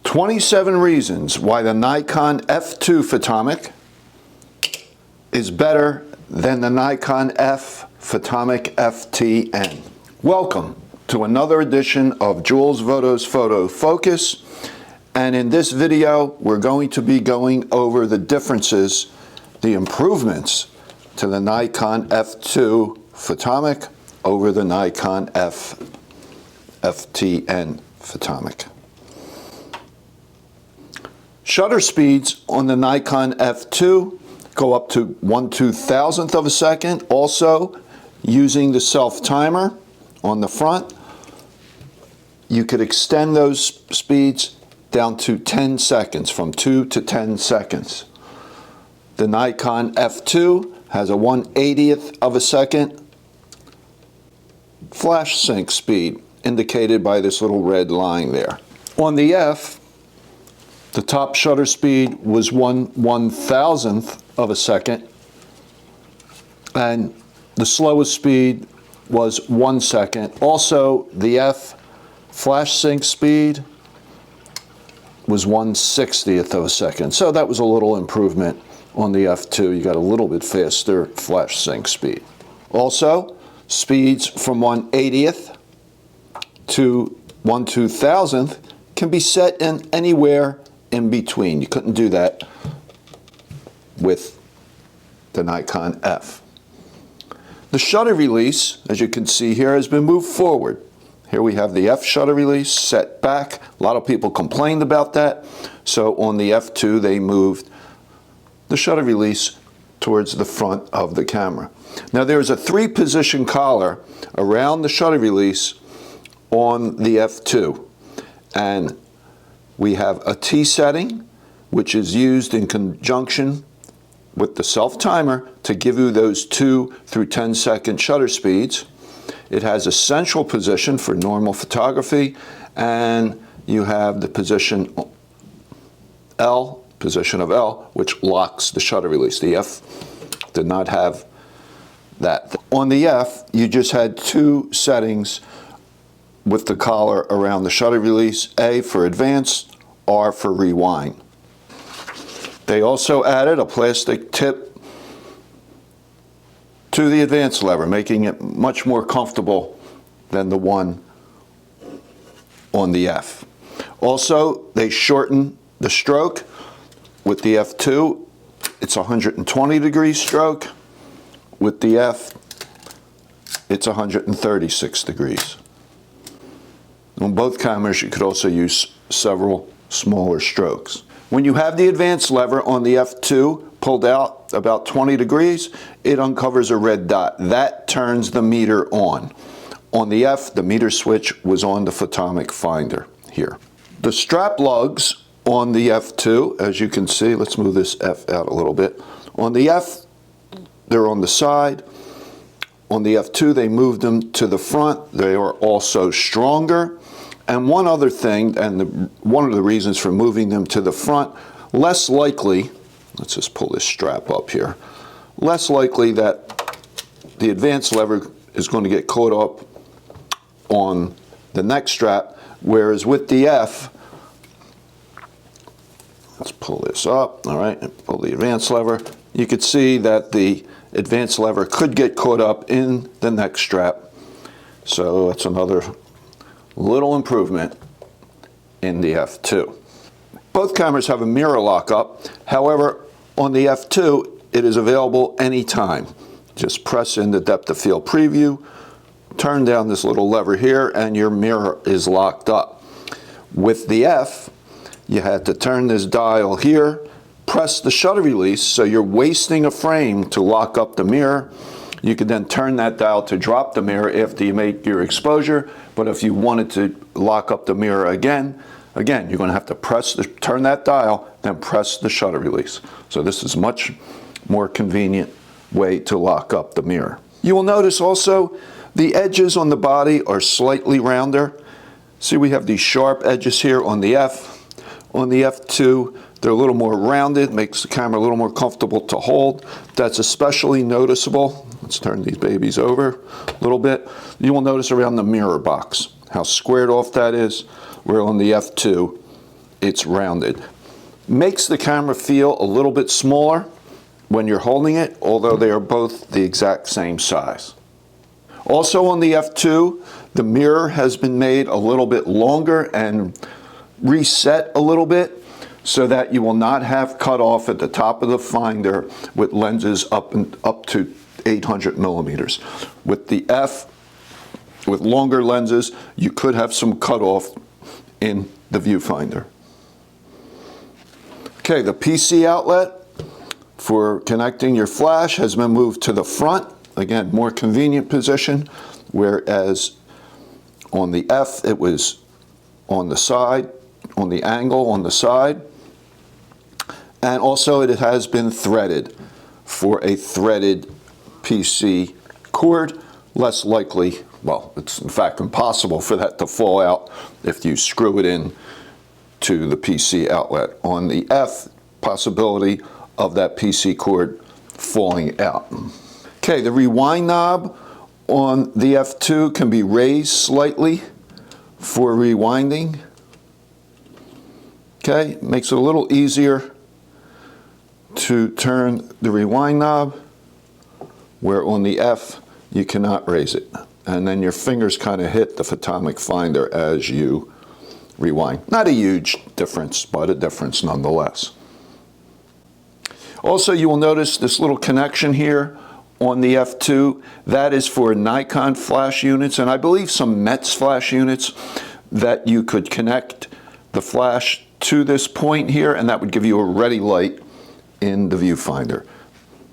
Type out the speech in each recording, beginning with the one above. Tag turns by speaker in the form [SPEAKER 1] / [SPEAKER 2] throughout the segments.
[SPEAKER 1] 27 reasons why the Nikon F2 Photomic is better than the Nikon F Photomic FTN. Welcome to another edition of Jules Voto's Photo Focus, and in this video we're going to be going over the differences, the improvements to the Nikon F2 Photomic over the Nikon F FTN Photomic. Shutter speeds on the Nikon F2 go up to 1/2000th of a second. Also, using the self timer on the front, you could extend those speeds down to 10 seconds, from 2 to 10 seconds. The Nikon F2 has a 1/80th of a second flash sync speed, indicated by this little red line there. On the F, the top shutter speed was 1/1000th of a second, and the slowest speed was 1 second. Also, the F flash sync speed was 1/60th of a second. So that was a little improvement on the F2. You got a little bit faster flash sync speed. Also, speeds from 1/80th to 1/2000th can be set in anywhere in between. You couldn't do that with the Nikon F. The shutter release, as you can see here, has been moved forward. Here we have the F shutter release set back. A lot of people complained about that. So on the F2, they moved the shutter release towards the front of the camera. Now there's a 3-position collar around the shutter release on the F2. And we have a T setting, which is used in conjunction with the self timer to give you those 2 through 10 second shutter speeds. It has a central position for normal photography, and you have the position L, position of L, which locks the shutter release. The F did not have that. On the F, you just had 2 settings with the collar around the shutter release, A for advanced, R for rewind. They also added a plastic tip to the advanced lever, making it much more comfortable than the one on the F. Also, they shortened the stroke. With the F2, it's 120 degree stroke. With the F, it's 136 degrees. On both cameras, you could also use several smaller strokes. When you have the advanced lever on the F2 pulled out about 20 degrees, it uncovers a red dot. That turns the meter on. On the F, the meter switch was on the photomic finder here. The strap lugs on the F2, as you can see, let's move this F out a little bit. On the F, they're on the side. On the F2, they moved them to the front. They are also stronger. And one other thing, and one of the reasons for moving them to the front, less likely, let's just pull this strap up here, less likely that the advanced lever is going to get caught up on the neck strap, whereas with the F, let's pull this up, all right, and pull the advanced lever, you could see that the advanced lever could get caught up in the neck strap. So that's another little improvement in the F2. Both cameras have a mirror lockup. However, on the F2, it is available anytime. Just press in the depth of field preview, turn down this little lever here, and your mirror is locked up. With the F, you had to turn this dial here, press the shutter release, so you're wasting a frame to lock up the mirror. You could then turn that dial to drop the mirror after you make your exposure, but if you wanted to lock up the mirror again, you're going to have to turn that dial, then press the shutter release. So this is much more convenient way to lock up the mirror. You will notice also the edges on the body are slightly rounder. See, we have these sharp edges here on the F. On the F2, they're a little more rounded, makes the camera a little more comfortable to hold. That's especially noticeable. Let's turn these babies over a little bit. You will notice around the mirror box how squared off that is, where on the F2 it's rounded. Makes the camera feel a little bit smaller when you're holding it, although they are both the exact same size. Also on the F2, the mirror has been made a little bit longer and reset a little bit so that you will not have cut off at the top of the finder with lenses up to 800 millimeters. With the F, with longer lenses, you could have some cut off in the viewfinder. Okay, the PC outlet for connecting your flash has been moved to the front. Again, more convenient position, whereas on the F it was on the side, on the angle on the side. And also it has been threaded for a threaded PC cord. Less likely, well, it's in fact impossible for that to fall out if you screw it in to the PC outlet. On the F, possibility of that PC cord falling out. Okay, the rewind knob on the F2 can be raised slightly for rewinding. Okay, makes it a little easier to turn the rewind knob, where on the F you cannot raise it. And then your fingers kind of hit the photomic finder as you rewind. Not a huge difference, but a difference nonetheless. Also, you will notice this little connection here on the F2. That is for Nikon flash units, and I believe some Metz flash units, that you could connect the flash to this point here, and that would give you a ready light in the viewfinder.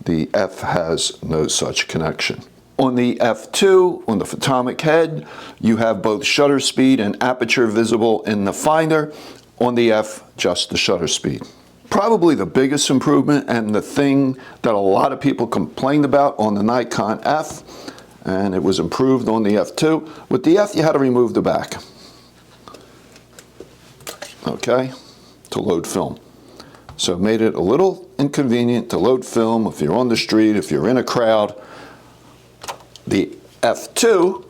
[SPEAKER 1] The F has no such connection. On the F2, on the photomic head, you have both shutter speed and aperture visible in the finder. On the F, just the shutter speed. Probably the biggest improvement, and the thing that a lot of people complained about on the Nikon F, and it was improved on the F2. With the F, you had to remove the back, okay, to load film. So it made it a little inconvenient to load film if you're on the street, if you're in a crowd. The F2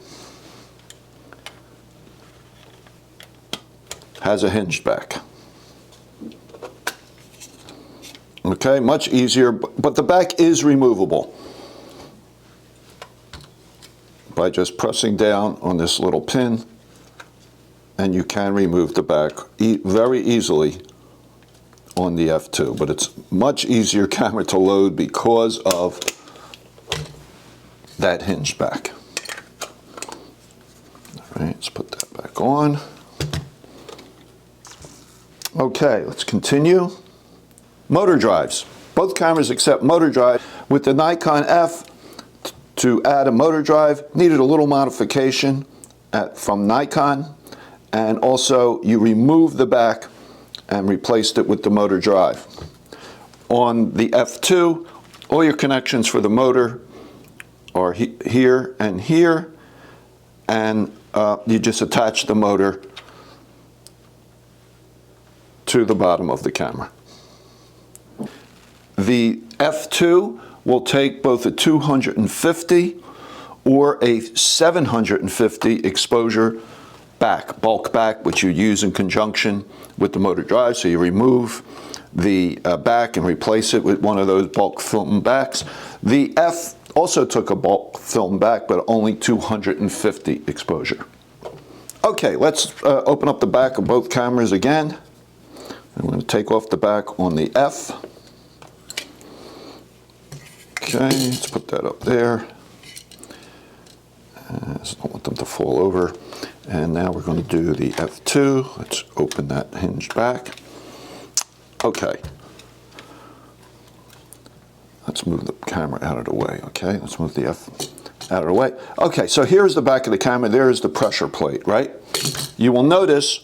[SPEAKER 1] has a hinged back. Okay, much easier, but the back is removable by just pressing down on this little pin, and you can remove the back very easily on the F2, but it's much easier camera to load because of that hinged back. All right, let's put that back on. Okay, let's continue. Motor drives. Both cameras accept motor drive. With the Nikon F, to add a motor drive, needed a little modification from Nikon, and also you remove the back and replaced it with the motor drive. On the F2, all your connections for the motor are here, and you just attach the motor to the bottom of the camera. The F2 will take both a 250 or a 750 exposure back, bulk back, which you use in conjunction with the motor drive. So you remove the back and replace it with one of those bulk film backs. The F also took a bulk film back, but only 250 exposure. Okay, let's open up the back of both cameras again. I'm going to take off the back on the F. Okay, let's put that up there. I just don't want them to fall over. And now we're going to do the F2. Let's open that hinged back. Okay. Let's move the camera out of the way, okay? Let's move the F out of the way. Okay, so here's the back of the camera. There's the pressure plate, right? You will notice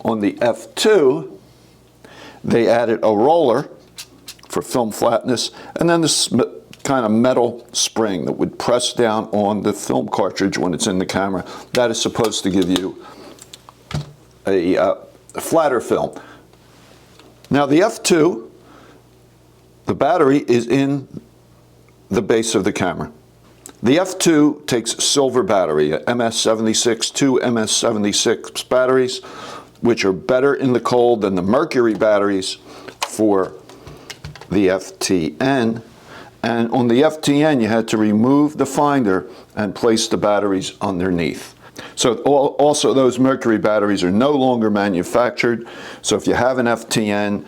[SPEAKER 1] on the F2, they added a roller for film flatness, and then this kind of metal spring that would press down on the film cartridge when it's in the camera. That is supposed to give you a flatter film. Now the F2, the battery is in the base of the camera. The F2 takes silver battery, MS76, two MS76 batteries. which are better in the cold than the mercury batteries for the FTN. And on the FTN, you had to remove the finder and place the batteries underneath. So also those mercury batteries are no longer manufactured. So if you have an FTN,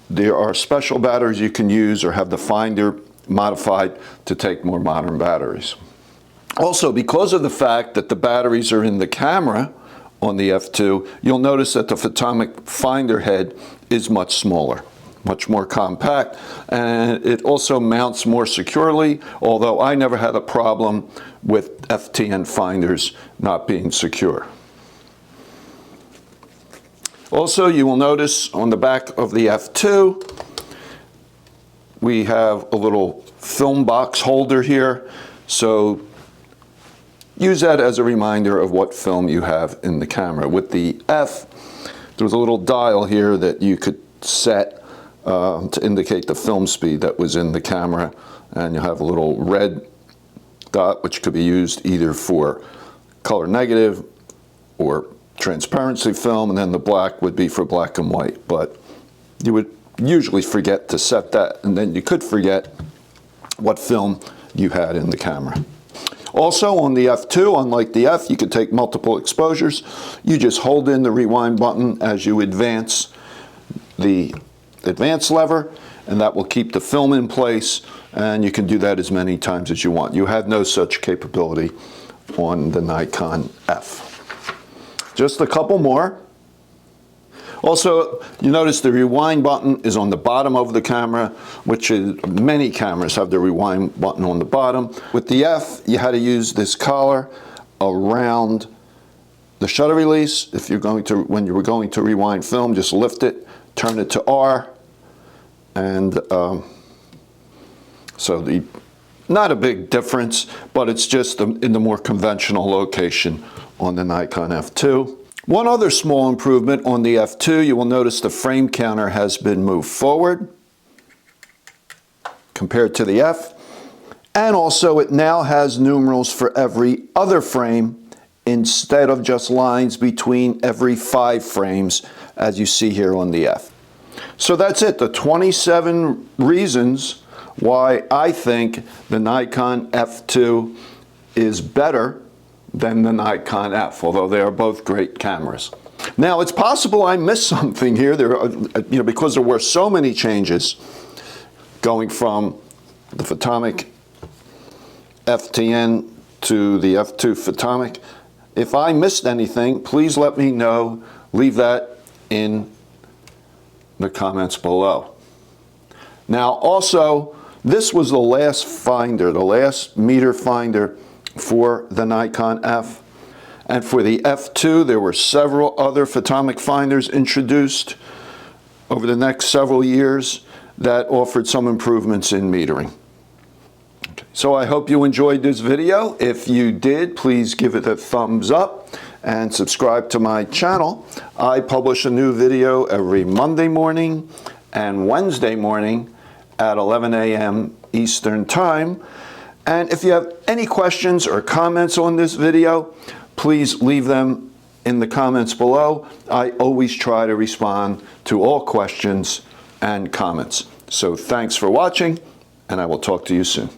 [SPEAKER 1] there are special batteries you can use or have the finder modified to take more modern batteries. Also, because of the fact that the batteries are in the camera on the F2, you'll notice that the photomic finder head is much smaller, much more compact, and it also mounts more securely, although I never had a problem with FTN finders not being secure. Also, you will notice on the back of the F2, we have a little film box holder here, so use that as a reminder of what film you have in the camera. With the F, there was a little dial here that you could set to indicate the film speed that was in the camera, and you have a little red dot which could be used either for color negative or transparency film, and then the black would be for black and white. But you would usually forget to set that, and then you could forget what film you had in the camera. Also on the F2, unlike the F, you could take multiple exposures. You just hold in the rewind button as you advance the advance lever, and that will keep the film in place, and you can do that as many times as you want. You have no such capability on the Nikon F. Just a couple more. Also, you notice the rewind button is on the bottom of the camera, which is, many cameras have the rewind button on the bottom. With the F, you had to use this collar around the shutter release. If you're going to, when you were going to rewind film, just lift it, turn it to R, and so not a big difference, but it's just in the more conventional location on the Nikon F2. One other small improvement on the F2, you will notice the frame counter has been moved forward compared to the F, and also it now has numerals for every other frame instead of just lines between every 5 frames as you see here on the F. So that's it, the 27 reasons why I think the Nikon F2 is better than the Nikon F, although they are both great cameras. Now, it's possible I missed something here. There are, because there were so many changes going from the Photomic FTN to the F2 Photomic. If I missed anything, please let me know. Leave that in the comments below. Now, also, this was the last finder, the last meter finder for the Nikon F. And for the F2, there were several other photomic finders introduced over the next several years that offered some improvements in metering. Okay. So I hope you enjoyed this video. If you did, please give it a thumbs up and subscribe to my channel. I publish a new video every Monday morning and Wednesday morning at 11 a.m. Eastern Time. And if you have any questions or comments on this video, please leave them in the comments below. I always try to respond to all questions and comments. So thanks for watching, and I will talk to you soon.